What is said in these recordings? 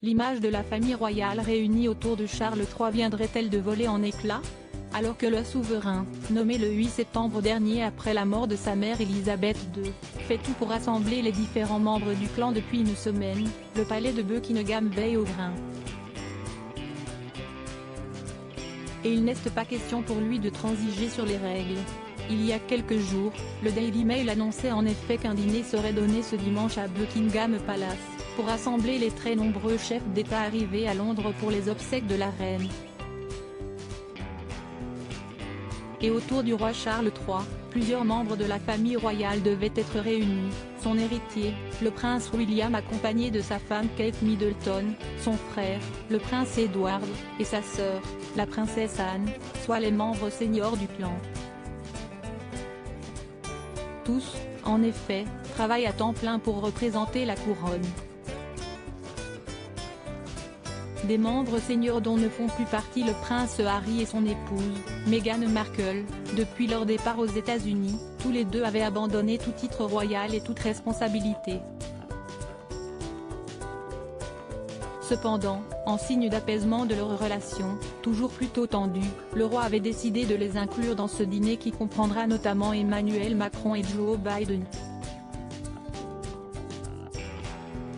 L'image de la famille royale réunie autour de Charles III viendrait-elle de voler en éclats? Alors que le souverain, nommé le 8 septembre dernier après la mort de sa mère Elisabeth II, fait tout pour rassembler les différents membres du clan depuis une semaine, le palais de Buckingham veille au grain. Et il n'est pas question pour lui de transiger sur les règles. Il y a quelques jours, le Daily Mail annonçait en effet qu'un dîner serait donné ce dimanche à Buckingham Palace, pour rassembler les très nombreux chefs d'État arrivés à Londres pour les obsèques de la reine. Et autour du roi Charles III, plusieurs membres de la famille royale devaient être réunis, son héritier, le prince William accompagné de sa femme Kate Middleton, son frère, le prince Edward, et sa sœur, la princesse Anne, soit les membres seniors du clan. Tous, en effet, travaillent à temps plein pour représenter la couronne. Des membres seniors dont ne font plus partie le prince Harry et son épouse, Meghan Markle. Depuis leur départ aux États-Unis, tous les deux avaient abandonné tout titre royal et toute responsabilité. Cependant, en signe d'apaisement de leurs relations, toujours plutôt tendues, le roi avait décidé de les inclure dans ce dîner qui comprendra notamment Emmanuel Macron et Joe Biden.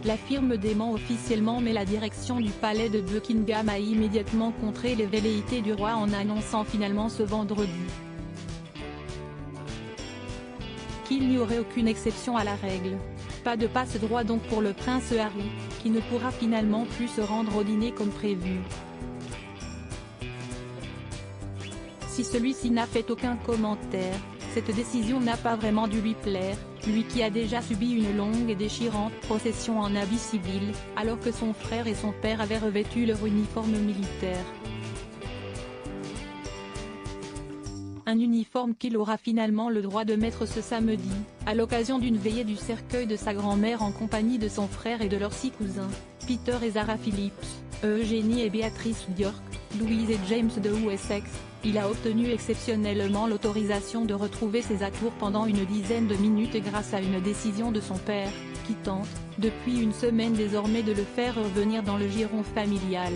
La firme dément officiellement, mais la direction du palais de Buckingham a immédiatement contré les velléités du roi en annonçant finalement ce vendredi qu'il n'y aurait aucune exception à la règle. Pas de passe-droit donc pour le prince Harry, qui ne pourra finalement plus se rendre au dîner comme prévu. Si celui-ci n'a fait aucun commentaire, cette décision n'a pas vraiment dû lui plaire, lui qui a déjà subi une longue et déchirante procession en habit civil, alors que son frère et son père avaient revêtu leur uniforme militaire. Un uniforme qu'il aura finalement le droit de mettre ce samedi, à l'occasion d'une veillée du cercueil de sa grand-mère en compagnie de son frère et de leurs 6 cousins, Peter et Zara Phillips, Eugénie et Béatrice d'York, Louise et James de Wessex. Il a obtenu exceptionnellement l'autorisation de retrouver ses atours pendant une dizaine de minutes grâce à une décision de son père, qui tente, depuis une semaine désormais de le faire revenir dans le giron familial.